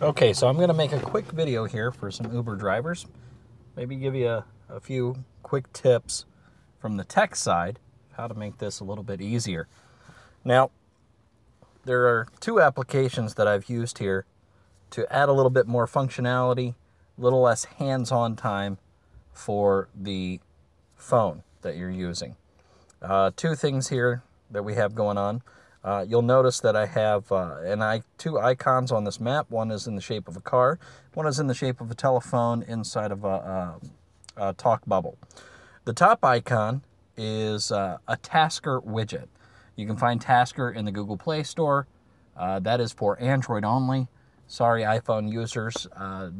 Okay, so I'm going to make a quick video here for some Uber drivers. Maybe give you a few quick tips from the tech side, how to make this a little bit easier. Now, there are two applications that I've used here to add a little bit more functionality, a little less hands-on time for the phone that you're using. Two things here that we have going on. You'll notice that I have two icons on this map. One is in the shape of a car. One is in the shape of a telephone inside of a talk bubble. The top icon is a Tasker widget. You can find Tasker in the Google Play Store. That is for Android only. Sorry, iPhone users,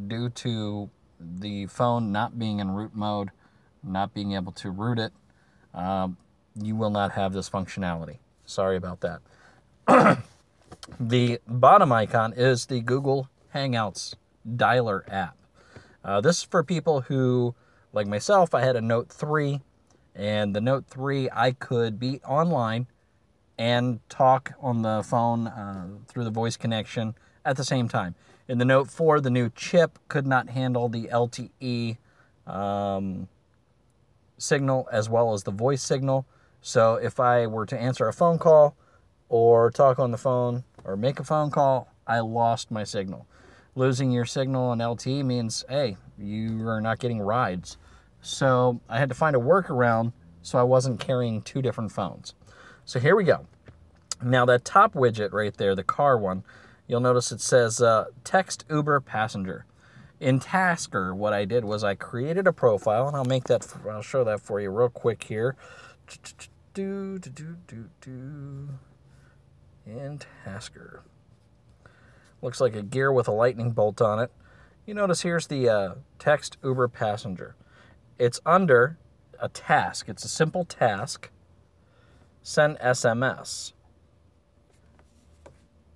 due to the phone not being in root mode, not being able to root it, you will not have this functionality. Sorry about that. The bottom icon is the Google Hangouts dialer app. This is for people who, like myself, I had a Note 3, and the Note 3, I could be online and talk on the phone through the voice connection at the same time. In the Note 4, the new chip could not handle the LTE signal as well as the voice signal. So if I were to answer a phone call or talk on the phone or make a phone call, I lost my signal. Losing your signal on LTE means, hey, you are not getting rides. So I had to find a workaround so I wasn't carrying two different phones. So here we go. Now that top widget right there, the car one, you'll notice it says text Uber passenger. In Tasker, what I did was I created a profile, and I'll show that for you real quick here. In Tasker. Looks like a gear with a lightning bolt on it. You notice here's the text Uber passenger. It's under a task. It's a simple task. Send SMS.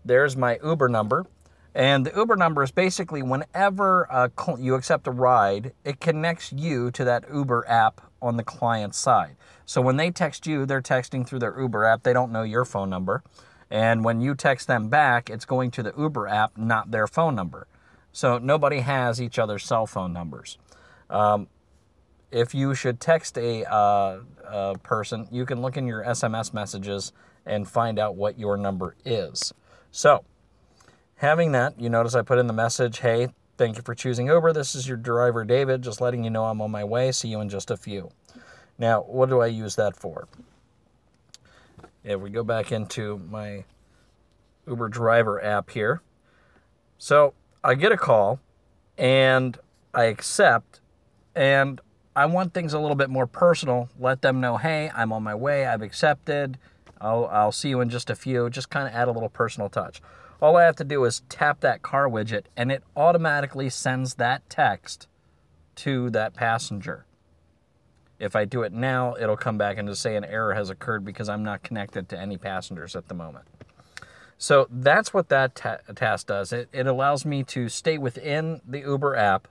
There's my Uber number. And the Uber number is basically whenever you accept a ride, it connects you to that Uber app on the client side. So when they text you, they're texting through their Uber app. They don't know your phone number. And when you text them back, it's going to the Uber app, not their phone number. So nobody has each other's cell phone numbers. If you should text a person, you can look in your SMS messages and find out what your number is. So, having that, you notice I put in the message, hey, thank you for choosing Uber. This is your driver, David, just letting you know I'm on my way. See you in just a few. Now, what do I use that for? If we go back into my Uber driver app here. So, I get a call, and I accept, and I want things a little bit more personal. Let them know, hey, I'm on my way. I've accepted. I'll see you in just a few. Just kind of add a little personal touch. All I have to do is tap that car widget, and it automatically sends that text to that passenger. If I do it now, it'll come back and just say an error has occurred because I'm not connected to any passengers at the moment. So that's what that task does. It allows me to stay within the Uber app,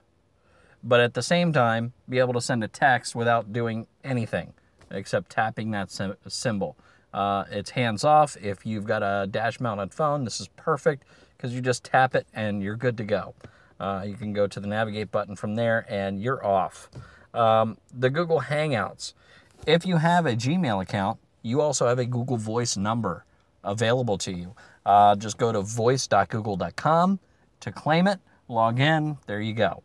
but at the same time, be able to send a text without doing anything except tapping that symbol. It's hands-off. If you've got a dash-mounted phone, this is perfect because you just tap it and you're good to go. You can go to the navigate button from there and you're off. The Google Hangouts. If you have a Gmail account, you also have a Google Voice number available to you. Just go to voice.google.com to claim it, log in, there you go.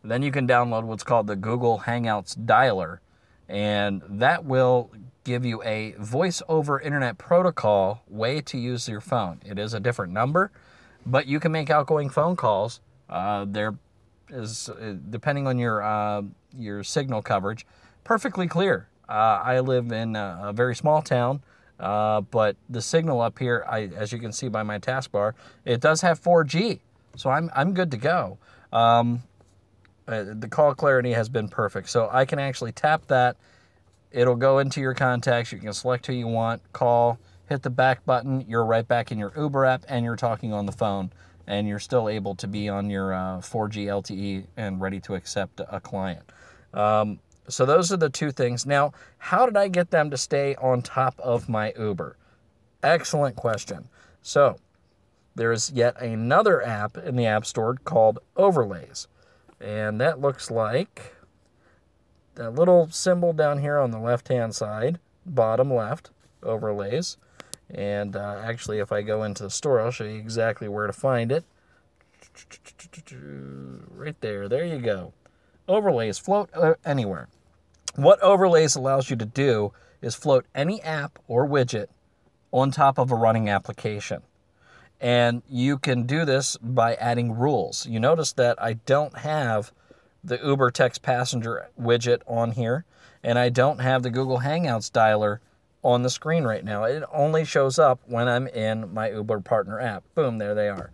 Then you can download what's called the Google Hangouts Dialer, and that will give you a voice over internet protocol way to use your phone. It is a different number, but you can make outgoing phone calls. There is, depending on your signal coverage, perfectly clear. I live in a very small town, but the signal up here, as you can see by my taskbar, it does have 4G, so I'm good to go. The call clarity has been perfect, so I can actually tap that. It'll go into your contacts. You can select who you want, call, hit the back button. You're right back in your Uber app, and you're talking on the phone, and you're still able to be on your 4G LTE and ready to accept a client. So those are the two things. Now, how did I get them to stay on top of my Uber? Excellent question. So there's yet another app in the App Store called Overlays. And that looks like that little symbol down here on the left-hand side, bottom left, Overlays. And actually, if I go into the store, I'll show you exactly where to find it. Right there. There you go. Overlays, float anywhere. What Overlays allows you to do is float any app or widget on top of a running application. And you can do this by adding rules. You notice that I don't have the Uber Text Passenger widget on here, and I don't have the Google Hangouts dialer on the screen right now. It only shows up when I'm in my Uber Partner app. Boom, there they are.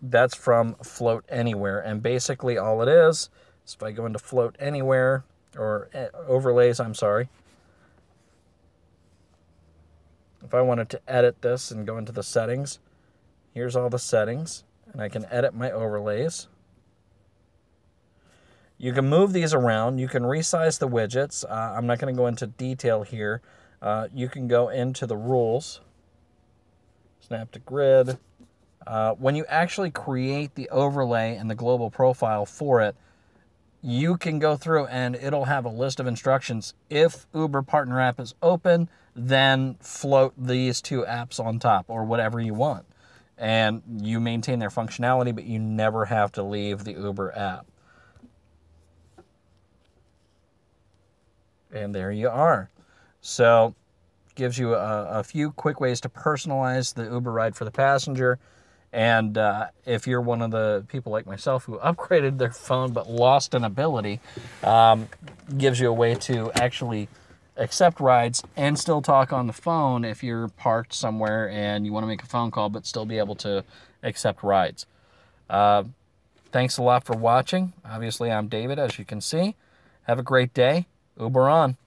That's from Float Anywhere, and basically all it is if I go into Float Anywhere, or Overlays, I'm sorry. If I wanted to edit this and go into the settings, here's all the settings, and I can edit my overlays. You can move these around. You can resize the widgets. I'm not going to go into detail here. You can go into the rules, snap to grid. When you actually create the overlay and the global profile for it, you can go through and it'll have a list of instructions. If Uber Partner app is open, then float these two apps on top or whatever you want. And you maintain their functionality, but you never have to leave the Uber app. And there you are. So gives you a few quick ways to personalize the Uber ride for the passenger. And if you're one of the people like myself who upgraded their phone but lost an ability, gives you a way to actually accept rides and still talk on the phone if you're parked somewhere and you want to make a phone call but still be able to accept rides. Thanks a lot for watching. Obviously, I'm David, as you can see. Have a great day. Uber on.